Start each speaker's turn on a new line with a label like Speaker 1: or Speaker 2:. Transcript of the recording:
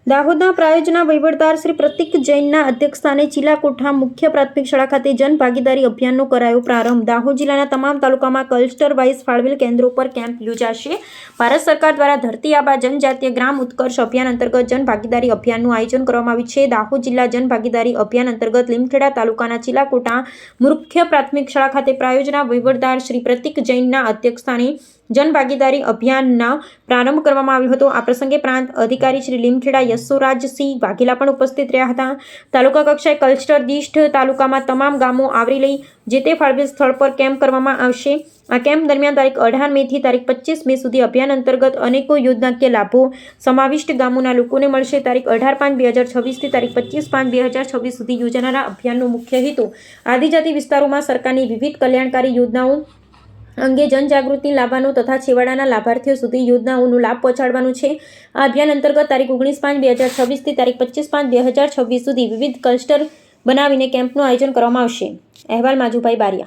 Speaker 1: દાહોદના પ્રાયોજના વહીવટદાર શ્રી પ્રતિક જૈનના અધ્યક્ષસ્થાને ચીલાકોઠા મુખ્ય પ્રાથમિક શાળા ખાતે જનભાગીદારી અભિયાનનો કરાયો પ્રારંભ। દાહોદ જિલ્લાના તમામ તાલુકામાં ક્લસ્ટર વાઇઝ ફાળવેલ કેન્દ્રો પર કેમ્પ યોજાશે। ભારત સરકાર દ્વારા ધરતી આબા જનજાતીય ગ્રામ ઉત્કર્ષ અભિયાન અંતર્ગત જનભાગીદારી અભિયાનનું આયોજન કરવામાં આવ્યું છે। દાહોદ જિલ્લા જનભાગીદારી અભિયાન અંતર્ગત લીમખેડા તાલુકાના ચીલાકોઠા મુખ્ય પ્રાથમિક શાળા ખાતે પ્રાયોજના વહીવટદાર શ્રી પ્રતિક જૈનના અધ્યક્ષસ્થાને જનભાગીદારી અભિયાનનો પ્રારંભ કરવામાં આવ્યો હતો। આ પ્રસંગે પ્રાંત અધિકારી શ્રી લીમખેડા યશોરાજસિંહ વાઘેલા પણ ઉપસ્થિત રહ્યા હતા। તાલુકા કક્ષાએ ક્લસ્ટર દીઠ તાલુકામાં તમામ ગામો આવરી લઈ જે તે ફાળવેલ સ્થળ પર કેમ્પ કરવામાં આવશે। આ કેમ્પ દરમિયાન તારીખ 18 મેથી તારીખ 25 મે સુધી અભિયાન અંતર્ગત અનેકો યોજનાકીય લાભો સમાવિષ્ટ ગામોના લોકોને મળશે। તારીખ 18/5/2026 થી તારીખ 25/5/2026 સુધી યોજાનારા અભિયાનનો મુખ્ય હેતુ આદિજાતિ વિસ્તારોમાં સરકારની વિવિધ કલ્યાણકારી યોજનાઓ અંગે જનજાગૃતિ લાવવાનો તથા છેવાડાના લાભાર્થીઓ સુધી યોજનાઓનો લાભ પહોંચાડવાનો છે। આ અભિયાન અંતર્ગત તારીખ 19/5/2026 થી તારીખ 25/5/2026 સુધી વિવિધ ક્લસ્ટર બનાવીને કેમ્પનું આયોજન કરવામાં આવશે। અહેવાલ માજુભાઈ બારિયા।